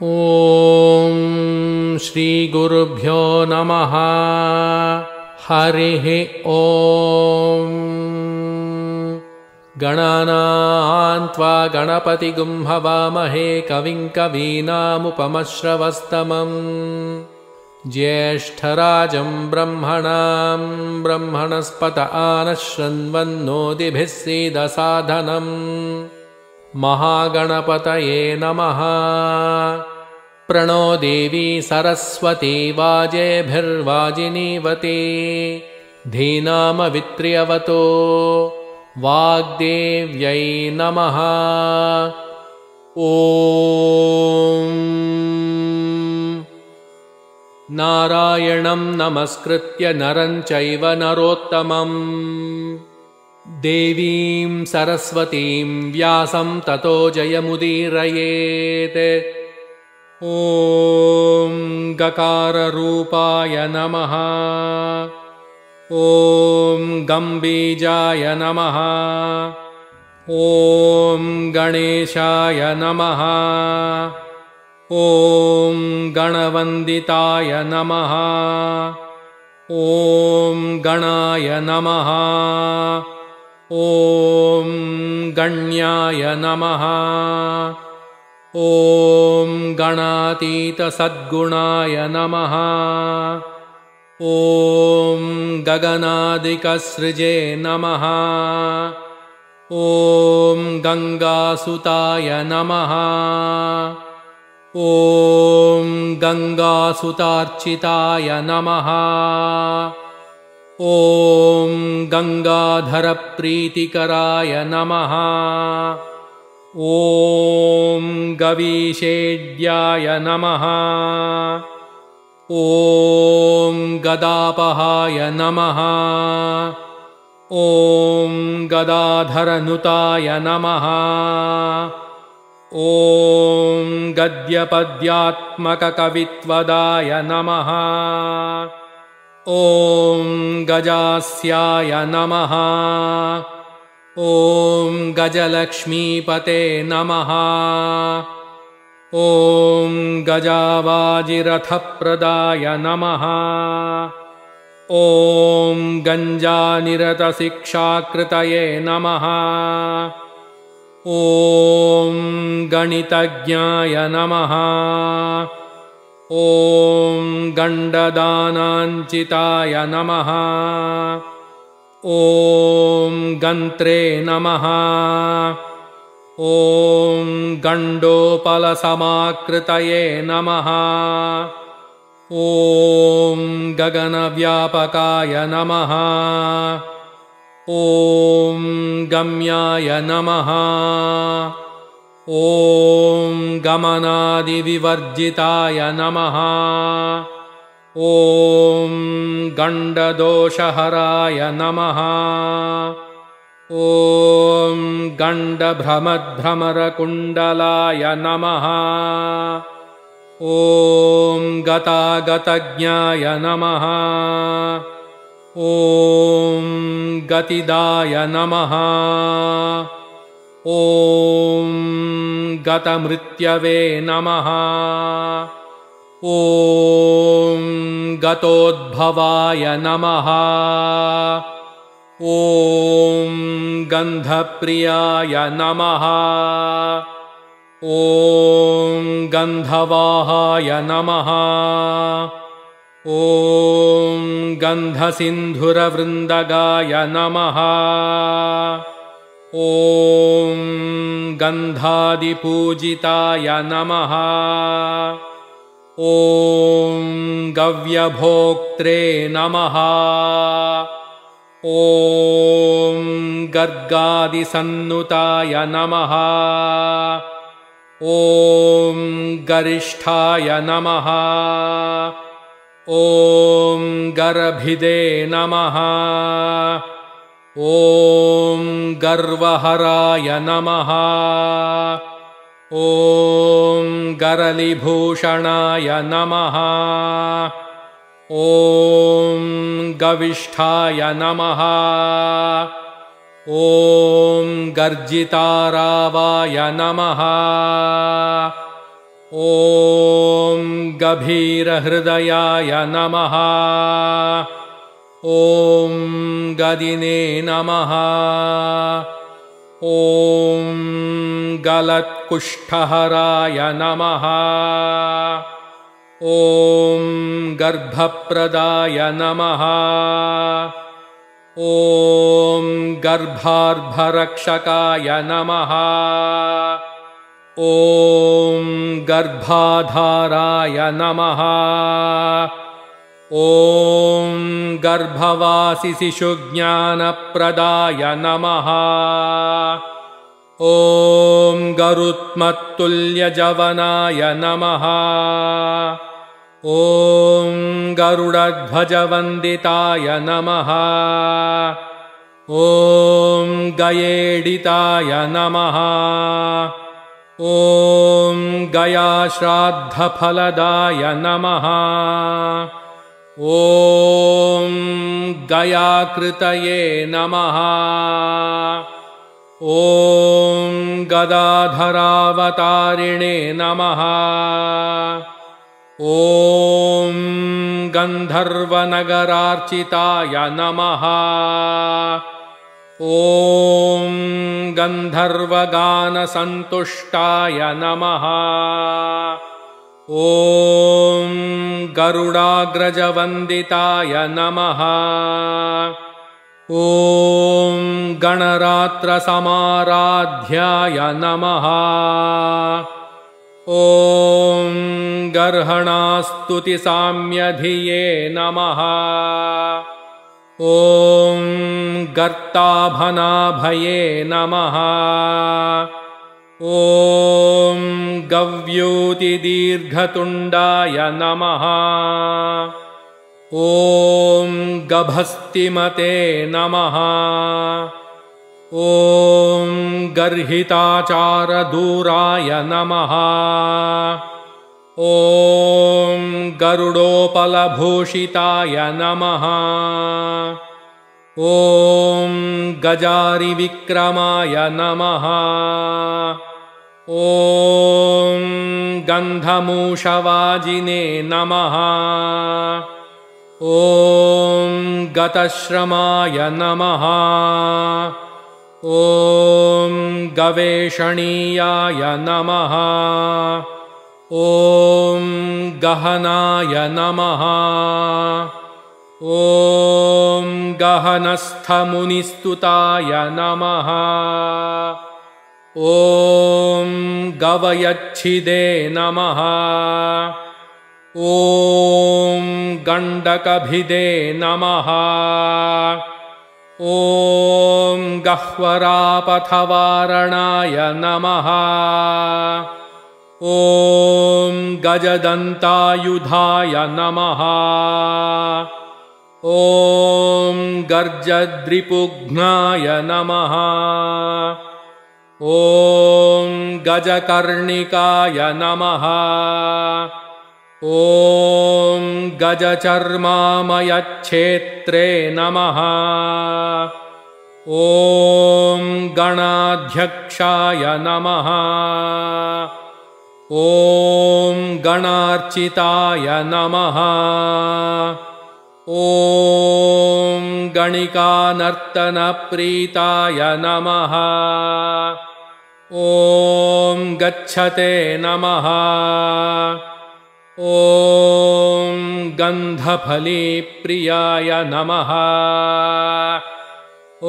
ॐ श्रीगुरुभ्यो नमः। हरिः ॐ। गणानां त्वा गणपतिगुं हवामहे कविं कवीनामुपमश्रवस्तमम् ज्येष्ठराजं ब्रह्मणां ब्रह्मणस्पत आनश्रन्वन्नोतिभिः सीदसाधनम् महागणपतये नमः। प्रणो देवी सरस्वती वाजेभिर्वाजिनीवती धीनामवित्र्यवतो वाग्देव्यै नमः। ॐ नारायणं नमस्कृत्य नरं चैव नरोत्तमम् देवीं सरस्वतीं व्यासं ततो जयमुदीरयेत्। ॐ गकाररूपाय नमः। ॐ गम्बीजाय नमः। ॐ गणेशाय नमः। ॐ गणवन्दिताय नमः। ॐ गणाय नमः। ॐ गण्याय नमः। ॐ गणातीतसद्गुणाय नमः। ॐ गगनादिकसृजे नमः। ॐ गङ्गासुताय नमः। ॐ गङ्गासुतार्चिताय नमः। ॐ गङ्गाधरप्रीतिकराय नमः। ॐ गवीषेड्याय नमः। ॐ गदापहाय नमः। ॐ गदाधरनुताय नमः। ॐ गद्यपद्यात्मककवित्वदाय नमः। ॐ गजास्याय नमः। ॐ गजलक्ष्मीपते नमः। ॐ गजावाजिरथप्रदाय नमः। ॐ गञ्जानिरतशिक्षाकृतये नमः। ॐ गणितज्ञाय नमः। ॐ गण्डदानाञ्चिताय नमः। ॐ गन्त्रे नमः। ॐ गण्डोपलसमाकृतये नमः। ॐ गगनव्यापकाय नमः। ॐ गम्याय नमः। ॐ गमनादिविवर्जिताय नमः। ॐ गण्डदोषहराय नमः। ॐ गण्डभ्रमद्भ्रमरकुण्डलाय नमः। ॐ गतागतज्ञाय नमः। ॐ गतिदाय नमः। ॐ गतमृत्यवे नमः। ॐ गतोद्भवाय नमः। ॐ गन्धप्रियाय नमः। ॐ गन्धवाहाय नमः। ॐ गन्धसिन्धुरवृन्दगाय नमः। ॐ गन्धादिपूजिताय नमः। ॐ गव्यभोक्त्रे नमः। ॐ गर्गादिसन्नुताय नमः। ॐ गरिष्ठाय नमः। ॐ गर्भिदे नमः। ॐ गर्वहराय नमः। ॐ गरलिभूषणाय नमः। ॐ गविष्ठाय नमः। ॐ गर्जितारावाय नमः। ॐ गभीरहृदयाय नमः। ॐ गदिने नमः। ॐ गलत्कुष्ठहराय नमः। ॐ गर्भप्रदाय नमः। ॐ गर्भार्भरक्षकाय नमः। ॐ गर्भाधाराय नमः। ॐ गर्भवासिशिशुज्ञानप्रदाय नमः। ॐ गरुत्मत्तुल्यजवनाय नमः। ॐ गरुडध्वजवन्दिताय नमः। ॐ गयेडिताय नमः। ॐ गयाश्राद्धफलदाय नमः। ॐ गयाकृतये नमः। ॐ गदाधरावतारिणे नमः। ॐ गन्धर्वनगरार्चिताय नमः। ॐ गन्धर्वगानसन्तुष्टाय नमः। ॐ गरुडाग्रजवन्दिताय नमः। ॐ गणरात्रसमाराध्याय नमः। ॐ गर्हणास्तुतिसाम्यधिये नमः। ॐ गर्ताभनाभये नमः। ॐ गव्यूतिदीर्घतुण्डाय नमः। ॐ गभस्तिमते नमः। ॐ गर्हिताचारदूराय नमः। ॐ गरुडोपलभूषिताय नमः। ॐ गजारिविक्रमाय नमः। ॐ गन्धमूषवाजिने नमः। ॐ गतश्रमाय नमः। ॐ गवेषणीयाय नमः। ॐ गहनाय नमः। ॐ गहनस्थमुनिस्तुताय नमः। ॐ गवयच्छिदे नमः। ॐ गण्डकभिदे नमः। ॐ गह्वरापथवारणाय नमः। ॐ गजदन्तायुधाय नमः। ॐ गर्जद्रिपुघ्नाय नमः। ॐ गजकर्णिकाय नमः। ॐ गजचर्मामयच्छेत्रे नमः। ॐ गणाध्यक्षाय नमः। ॐ गणार्चिताय नमः। ॐ गणिकानर्तनप्रीताय नमः। ॐ गच्छते नमः। ॐ गन्धफलीप्रियाय नमः। ॐ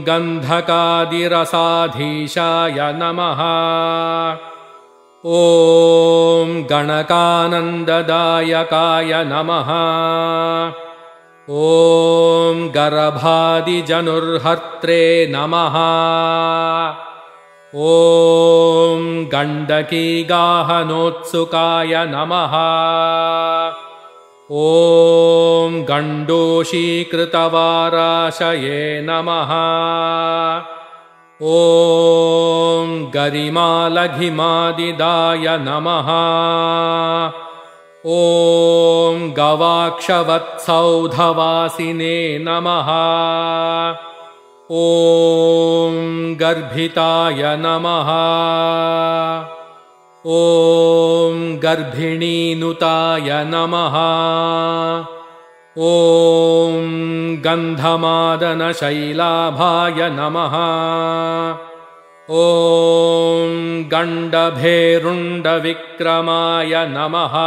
गन्धकादिरसाधीशाय नमः। ॐ गणकानन्ददायकाय नमः। ॐ गर्भादिजनुर्हर्त्रे नमः। ॐ गण्डकीगाहनोत्सुकाय नमः। ॐ गण्डोषीकृतवाराशये नमः। ॐ गरिमालघिमादिदाय नमः। ॐ गवाक्षवत्सौधवासिने नमः। ॐ गर्भिताय नमः। ॐ गर्भिणीनुताय नमः। ॐ गन्धमादनशैलाभाय नमः। ॐ गण्डभेरुण्डविक्रमाय नमः।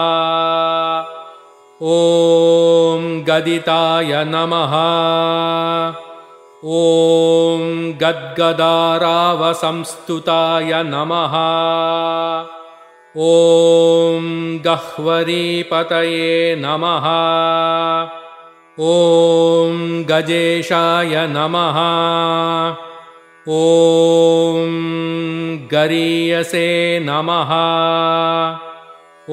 ॐ गदिताय नमः। ॐ गद्गदारावसंस्तुताय नमः। ॐ गह्वरीपतये नमः। ॐ गजेशाय नमः। ॐ गरीयसे नमः। ॐ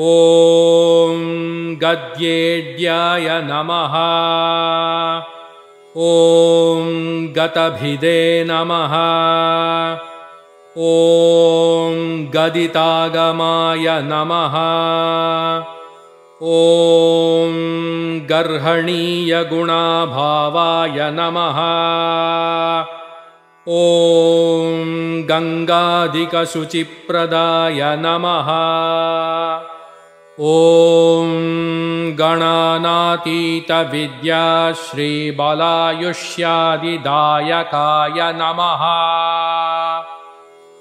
गद्येड्याय नमः। ॐ गतभिदे नमः। ॐ गदितागमाय नमः। ॐ गर्हणीयगुणाभावाय नमः। ॐ गङ्गाधिकशुचिप्रदाय नमः। ॐ गणानातीतविद्याश्रीबलायुष्यादिदायकाय नमः।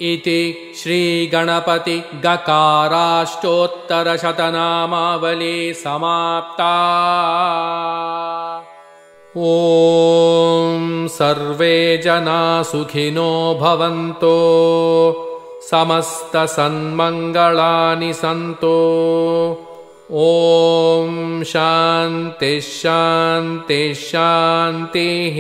इति श्रीगणपतिगकाराष्टोत्तरशतनामावली समाप्ता। ॐ सर्वे जना सुखिनो भवन्तो, समस्तसन्मङ्गलानि सन्तो। ॐ शान्तिः शान्तिः शान्तिः।